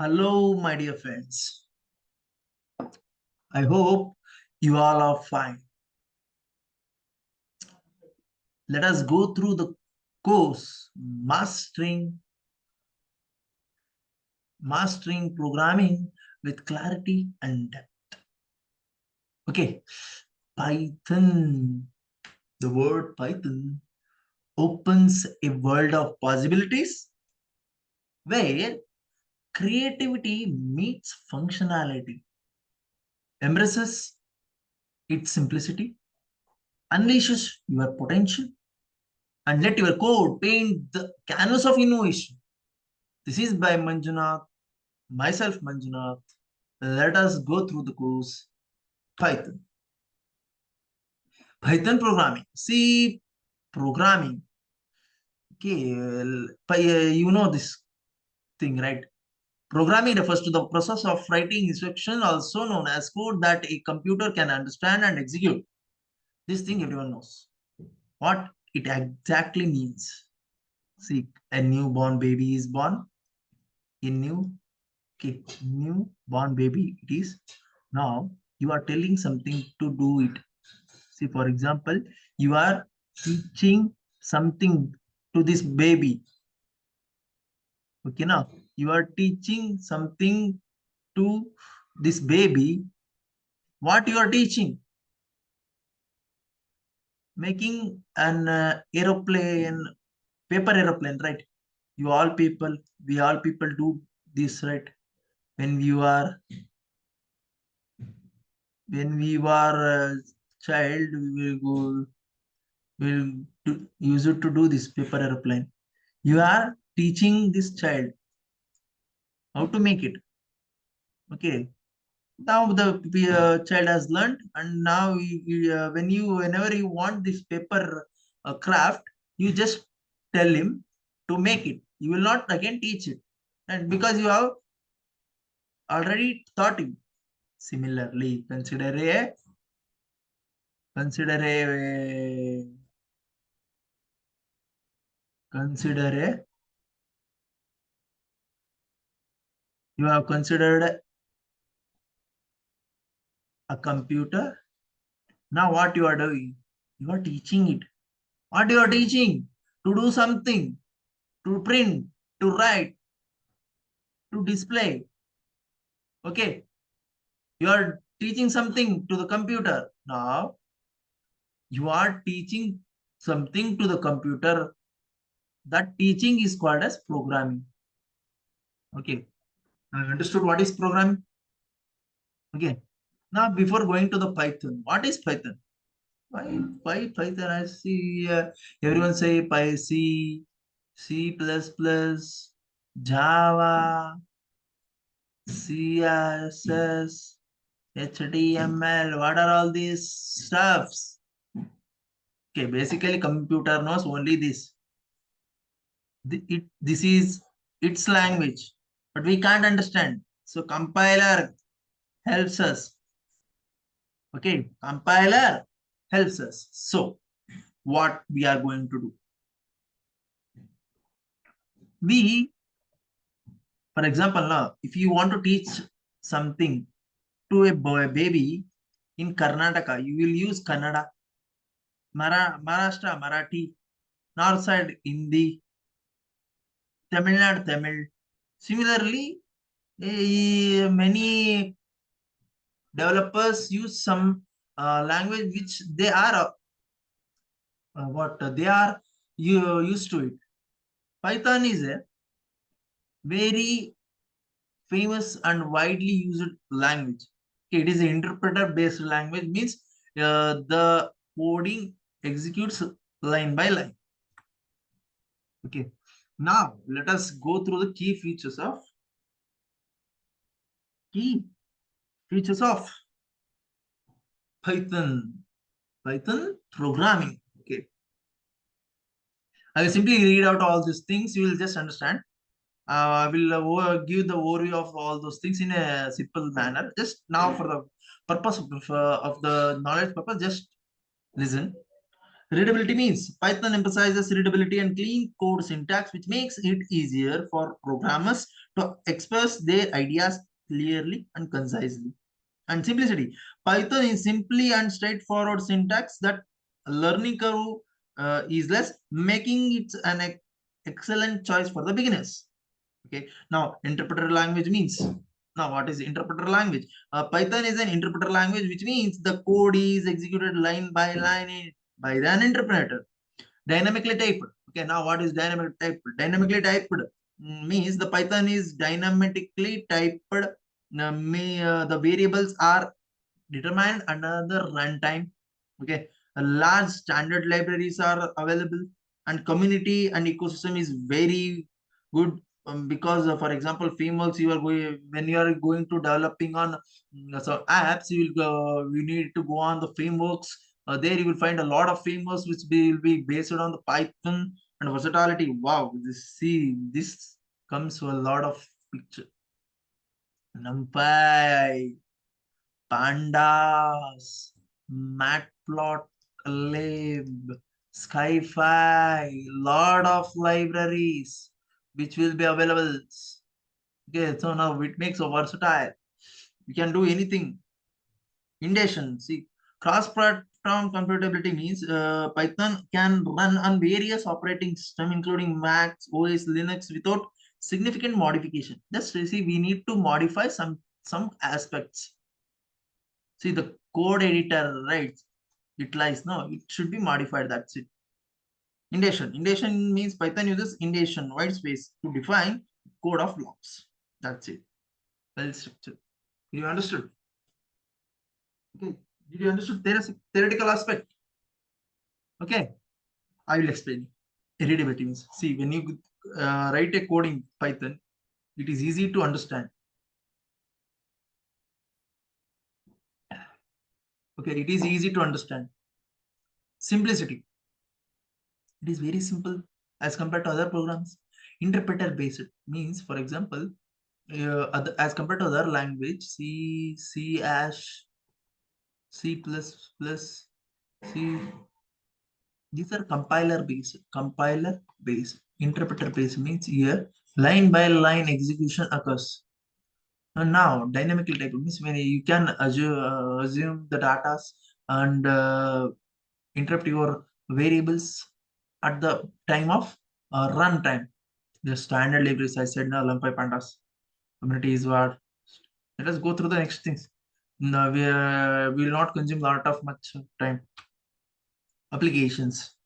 Hello, my dear friends. I hope you all are fine. Let us go through the course mastering programming with clarity and depth. Okay, Python. The word Python opens a world of possibilities where creativity meets functionality, embraces its simplicity, unleashes your potential, and let your code paint the canvas of innovation. This is by Manjunath, myself Manjunath. Let us go through the course Python. Python programming. See, programming. Okay, you know this thing, right? Programming refers to the process of writing instruction, also known as code that a computer can understand and execute. This thing everyone knows. What it exactly means. See, a newborn baby is born. A newborn baby it is. Now you are telling something to do it. See, for example, you are teaching something to this baby. Okay, now you are teaching something to this baby. What you are teaching? Making an aeroplane, paper aeroplane, right? We all people do this, right? When you are when we were a child, we will use it to do this paper aeroplane. You are teaching this child how to make it. Okay. Now the child has learned, and now whenever you want this paper craft, you just tell him to make it. You will not again teach it, and because you have already taught him. Similarly, consider consider a you have considered a computer. Now what you are doing? You are teaching it. What you are teaching? To do something, to print, to write, to display. Okay. You are teaching something to the computer. Now you are teaching something to the computer. That teaching is called as programming. Okay. I understood what is programming. Okay. Now before going to the Python, what is Python? Why Python? I see everyone say C++, Java, CSS, HTML. What are all these stuffs? Okay, basically computer knows only this. This is its language, but we can't understand. So compiler helps us. Okay, compiler helps us. So what we are going to do? We, for example, now if you want to teach something to a boy baby in Karnataka, you will use Kannada, Maharashtra, Marathi, North side Hindi, Tamil Nadu, Tamil. Similarly, many developers use some language which they are what they are used to it. Python is a very famous and widely used language. Okay, it is an interpreter based language, means the coding executes line by line. Okay, now let us go through the key features of Python. Python programming. Okay, I will simply read out all these things. You will just understand. I will give the overview of all those things in a simple manner. Just now, for the purpose of the knowledge purpose, just listen. Readability means Python emphasizes readability and clean code syntax, which makes it easier for programmers to express their ideas clearly and concisely. And simplicity. Python is simply and straightforward syntax that learning curve is less, making it an excellent choice for the beginners. Okay. Now, interpreter language means. Now, what is interpreter language? Python is an interpreter language, which means the code is executed line by line by an interpreter. Dynamically typed. Okay. Now, what is dynamically typed? Dynamically typed means the Python is dynamically typed. The variables are determined under the runtime. Okay. Large standard libraries are available, and community and ecosystem is very good, because for example, frameworks you are going, when you are going to developing on so apps, you will go, you need to go on the frameworks. There you will find a lot of frameworks which will be based on the Python and versatility. Wow, this comes to a lot of picture. NumPy, Pandas, Matplotlib, SkyFi, lot of libraries which will be available. Okay, so now it makes a versatile. You can do anything. Indation, see, cross-platform compatibility means Python can run on various operating systems, including Mac, OS, Linux, without significant modification. Just see, we need to modify some aspects. See, the code editor, right? It lies. No, it should be modified. That's it. Indentation. Indentation means Python uses indentation, white space, to define code of blocks. That's it. Well structured. You understood? Okay. Did you understood theoretical aspect? Okay. I will explain. Readability means, see, when you write a code in Python, it is easy to understand. Okay, it is easy to understand. Simplicity. It is very simple as compared to other programs. Interpreter based means, for example, as compared to other language, C, C Ash, C plus plus, C. These are compiler based. Compiler based. Interpreter based means here line by line execution occurs. And now dynamically type means when you can assume the data and interrupt your variables at the time of runtime. The standard libraries I said now, NumPy, Pandas, community is what. Let us go through the next things. No, we will not consume a lot of much time. Applications.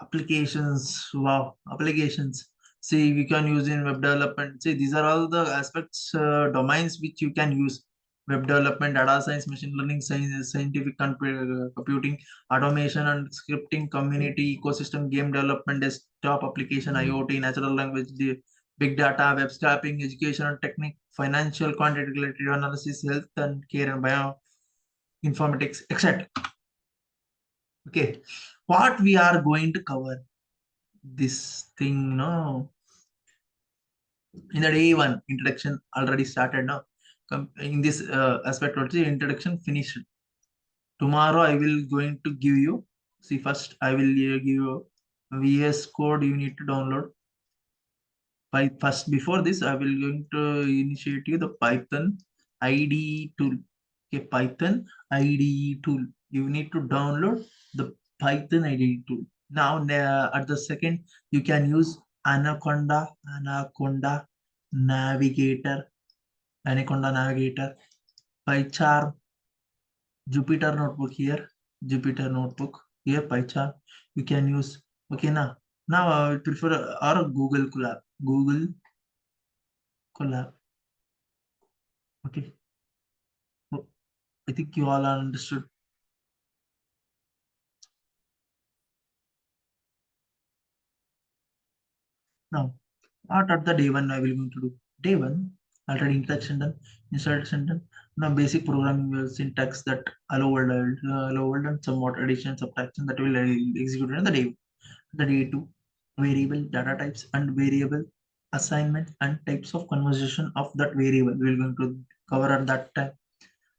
Applications. Wow. Applications. See, we can use in web development. See, these are all the aspects, domains which you can use. Web development, data science, machine learning, science, scientific computing, automation and scripting, community, ecosystem, game development, desktop application, IoT, natural language, big data, web scraping, education and technique, financial, quantitative analysis, health and care and bio informatics, etc. Okay, what we are going to cover this thing no in the day one introduction already started now. In this aspect also introduction finished. Tomorrow I will going to give you. See, first I will give you VS Code you need to download. By first before this I will going to initiate you the Python IDE tool. Okay, Python IDE tool. You need to download the Python IDE tool. Now at the second you can use Anaconda Navigator, Anaconda Navigator, PyCharm, Jupyter Notebook here, Jupyter Notebook here, PyCharm. You can use. Okay, now I would prefer or Google Colab. Google Colab. Okay. Oh, I think you all are understood. Now, what are the day one I will going to do? Day one, already introduction done, introduction done. Now basic programming syntax that allow world and somewhat addition, subtraction that will execute in the day. The day two, variable data types and variable assignment and types of conversation of that variable. We will going to cover at that time.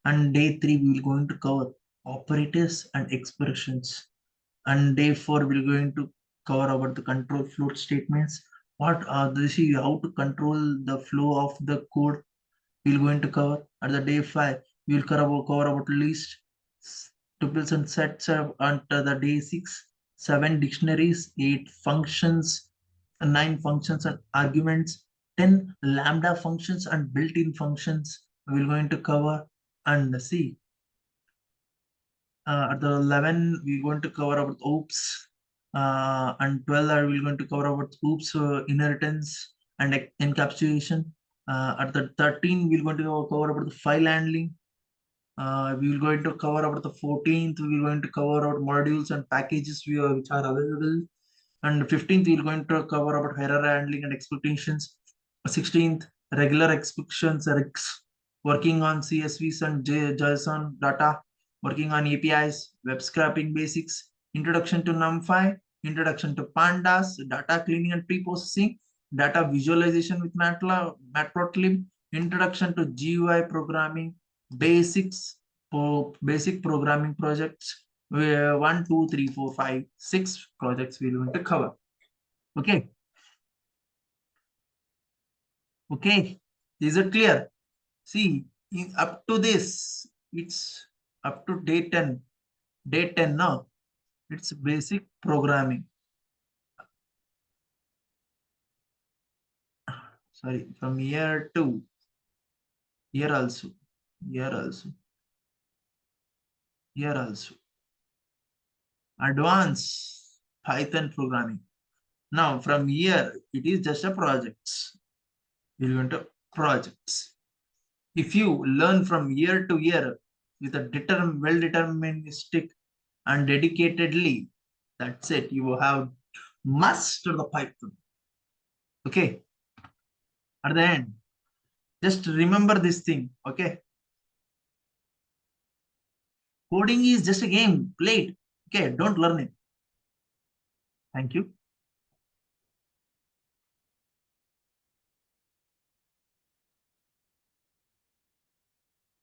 And day three, we will going to cover operators and expressions And day 4 we're going to cover about the control flow statements. What are this is how to control the flow of the code we're going to cover. At the day 5 we'll cover about list, tuples and sets. Under the day 6, 7 dictionaries, 8 functions, 9 functions and arguments, 10 lambda functions and built-in functions we're going to cover. And see, at the 11 we're going to cover about oops, and 12 are we're going to cover about oops, inheritance and encapsulation. At the 13 we're going to cover about the file handling. We will going to cover about the 14th. We are going to cover about modules and packages which are available. And 15th, we are going to cover about error handling and expectations. 16th, regular expectations, working on CSVs and JSON data, working on APIs, web scraping basics, introduction to NumPy, introduction to Pandas, data cleaning and pre-processing, data visualization with Matplotlib, introduction to GUI programming, basics for basic programming projects. 1, 2, 3, 4, 5, 6 projects we're going to cover. Okay. Okay. Is it clear? See, up to this, it's up to day 10. Day 10 now. It's basic programming. Sorry, from year 2. Here also. Here also. Here also. Advanced Python programming. Now, from here, it is just a projects. We're going to projects. If you learn from year to year with a well-deterministic and dedicatedly, that's it. You have mastered the Python. Okay. At the end, just remember this thing. Okay. Coding is just a game. Play it. Okay. Don't learn it. Thank you.